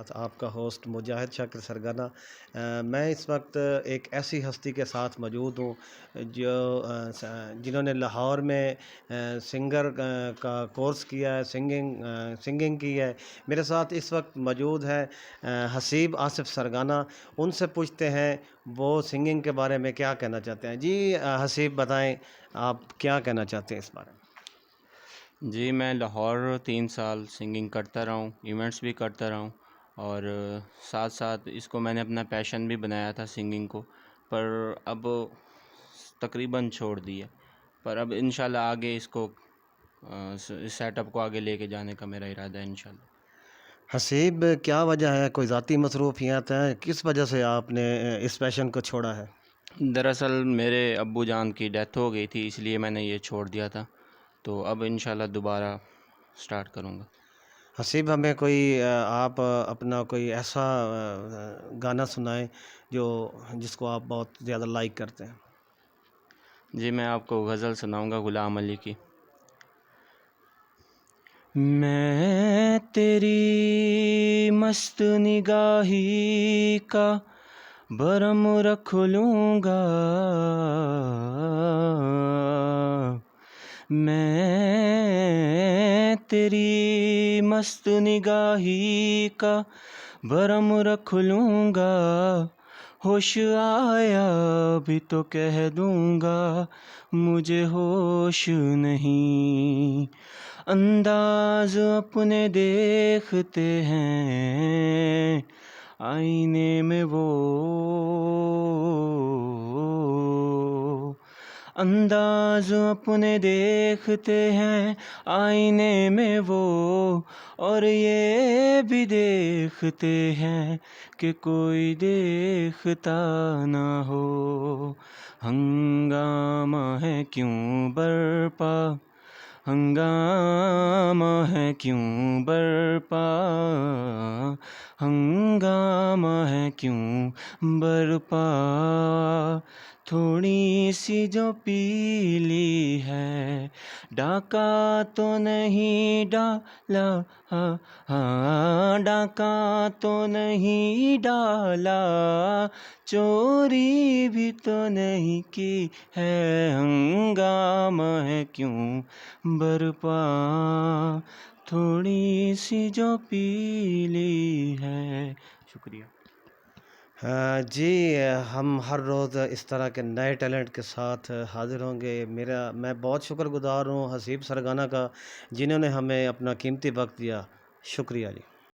ساتھ آپ کا ہوسٹ مجاہد شاکر سرگنا۔ میں اس وقت ایک ایسی ہستی کے ساتھ موجود ہوں جو جنہوں نے لاہور میں سنگر کا کورس کیا ہے، سنگنگ کی ہے۔ میرے ساتھ اس وقت موجود ہے حسیب آصف سرگنا۔ ان سے پوچھتے ہیں وہ سنگنگ کے بارے میں کیا کہنا چاہتے ہیں۔ جی حسیب بتائیں، آپ کیا کہنا چاہتے ہیں اس بارے میں؟ جی میں لاہور 3 سال سنگنگ کرتا رہا ہوں، ایونٹس بھی کرتا رہا ہوں، اور ساتھ ساتھ اس کو میں نے اپنا پیشن بھی بنایا تھا سنگنگ کو، پر اب تقریباً چھوڑ دیا، پر اب انشاءاللہ آگے اس کو اس سیٹ اپ کو آگے لے کے جانے کا میرا ارادہ ہے انشاءاللہ۔ حسیب، کیا وجہ ہے؟ کوئی ذاتی مصروفیات ہیں؟ کس وجہ سے آپ نے اس پیشن کو چھوڑا ہے؟ دراصل میرے ابو جان کی ڈیتھ ہو گئی تھی، اس لیے میں نے یہ چھوڑ دیا تھا، تو اب انشاءاللہ دوبارہ سٹارٹ کروں گا۔ حسیب، ہمیں کوئی آپ اپنا کوئی ایسا گانا سنائیں جس کو آپ بہت زیادہ لائک کرتے ہیں۔ جی میں آپ کو غزل سناؤں گا غلام علی کی۔ میں تیری مست نگاہی کا برم رکھ لوں گا، میں تیری مست نگاہی کا برم رکھ لوں گا، ہوش آیا بھی تو کہہ دوں گا مجھے ہوش نہیں، انداز اپنے دیکھتے ہیں آئینے میں وہ، انداز اپنے دیکھتے ہیں آئینے میں وہ، اور یہ بھی دیکھتے ہیں کہ کوئی دیکھتا نہ ہو، ہنگامہ ہے کیوں برپا، ہنگامہ ہے کیوں برپا، ہنگامہ ہے کیوں برپا، تھوڑی سی جو پیلی ہے ڈاکہ تو نہیں ڈالا، ہاں ڈاکہ تو نہیں ڈالا، چوری بھی تو نہیں کی ہے، ہنگامہ ہے کیوں برپا، تھوڑی سی جو پیلی ہے۔ شکریہ۔ جی ہم ہر روز اس طرح کے نئے ٹیلنٹ کے ساتھ حاضر ہوں گے۔ میں بہت شکر گزار ہوں حسیب سرگنا کا، جنہوں نے ہمیں اپنا قیمتی وقت دیا۔ شکریہ جی۔